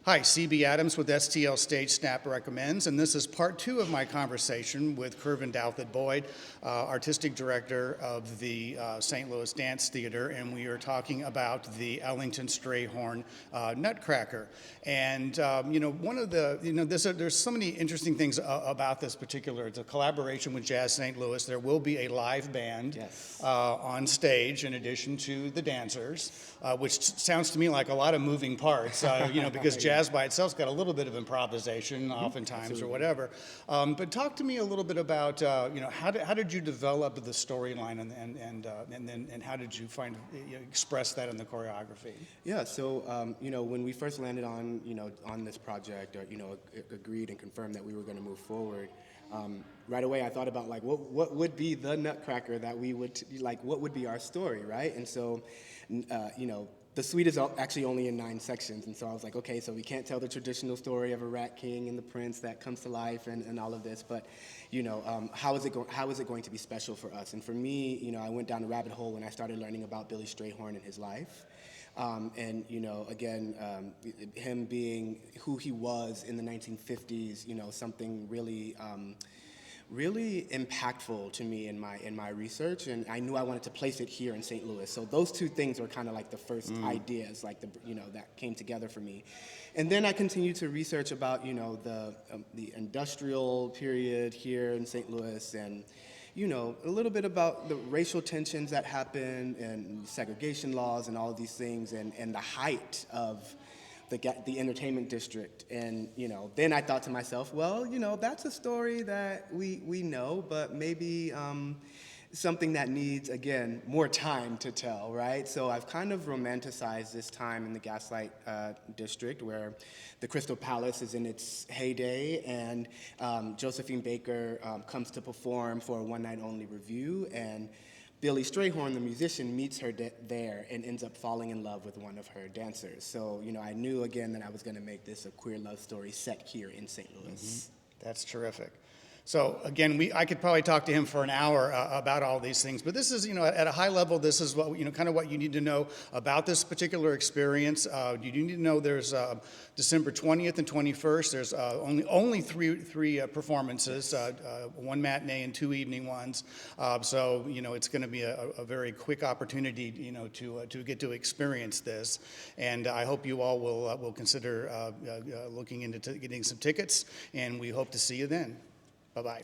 Hi, CB Adams with STL Stage Snap Recommends, and this is part 2 of my conversation with Kirven Douthit-Boyd, Artistic Director of the St. Louis Dance Theater, and we are talking about the Ellington Strayhorn Nutcracker. And one of the, there's so many interesting things about this particular. It's a collaboration with Jazz St. Louis. There will be a live band on stage in addition to the dancers, which sounds to me like a lot of moving parts, because jazz by itself's got a little bit of improvisation, oftentimes, Absolutely. Or whatever. But talk to me a little bit about, how did you develop the storyline, and how did you express that in the choreography? Yeah. So when we first landed on this project, or agreed and confirmed that we were going to move forward, right away I thought about like what would be the Nutcracker that we would like, what would be our story, right? And so the suite is actually only in 9 sections, and so I was like, okay, so we can't tell the traditional story of a rat king and the prince that comes to life and all of this, but how is it going to be special for us? And for me, I went down a rabbit hole when I started learning about Billy Strayhorn and his life. Him being who he was in the 1950s, something really really impactful to me in my research, and I knew I wanted to place it here in St. Louis. So those two things were kind of like the first ideas, like that came together for me. And then I continued to research about the industrial period here in St. Louis, and a little bit about the racial tensions that happened and segregation laws and all of these things, and the height of the entertainment district. And then I thought to myself, well, that's a story that we know, but maybe something that needs, again, more time to tell, right? So I've kind of romanticized this time in the Gaslight district, where the Crystal Palace is in its heyday, and Josephine Baker comes to perform for a one-night-only review, and Billy Strayhorn, the musician, meets her there and ends up falling in love with one of her dancers. So, I knew, again, that I was going to make this a queer love story set here in St. Louis. Mm-hmm. That's terrific. So again, I could probably talk to him for an hour about all these things, but this is, at a high level, this is what, kind of what you need to know about this particular experience. You need to know there's December 20th and 21st. There's only three performances, one matinee and 2 evening ones. So, it's going to be a very quick opportunity, to get to experience this. And I hope you all will consider looking into getting some tickets, and we hope to see you then. Bye-bye.